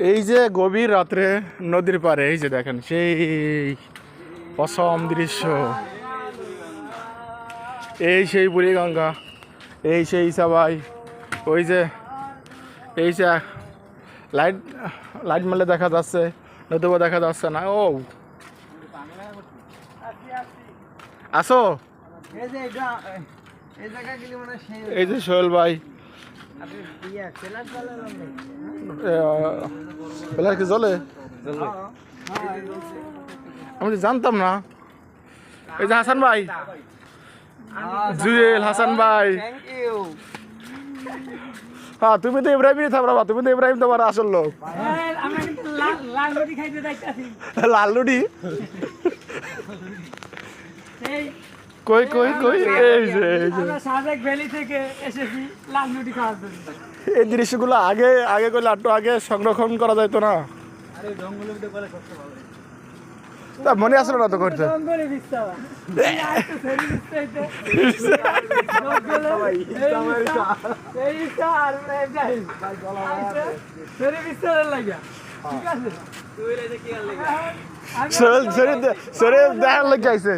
এই যে গভীর রাত্রে নদীর পাড়ে এই যে দেখেন সেই অসম দৃশ্য, এই সেই বুড়িগঙ্গা, এই সেই সবাই ওই যে এই যে লাইট লাইট মারলে দেখা যাচ্ছে, নতুবা দেখা যাচ্ছে না। ও আসো, এই যে সোহেল ভাই, প্লেয়ার কি জলে? আমি তো জানতাম না। এই যে হাসান ভাই, জুয়েল হাসান ভাই, হ্যাঁ তুমি তো ইব্রাহিমই থাকবা, তুমি তো ইব্রাহিম তোমার আসল লোক। লাল লুডি কই কই কই, এই যে সাজেক ভ্যালি থেকে এসেছি লাল লুডি খাওয়ার জন্য। এই দৃশ্যগুলো আগে আগে করলে একটু আগে সংরক্ষণ করা যেত না? তা মনে আসলো না তো করতে। শরীর দেখার লেগে আইছে।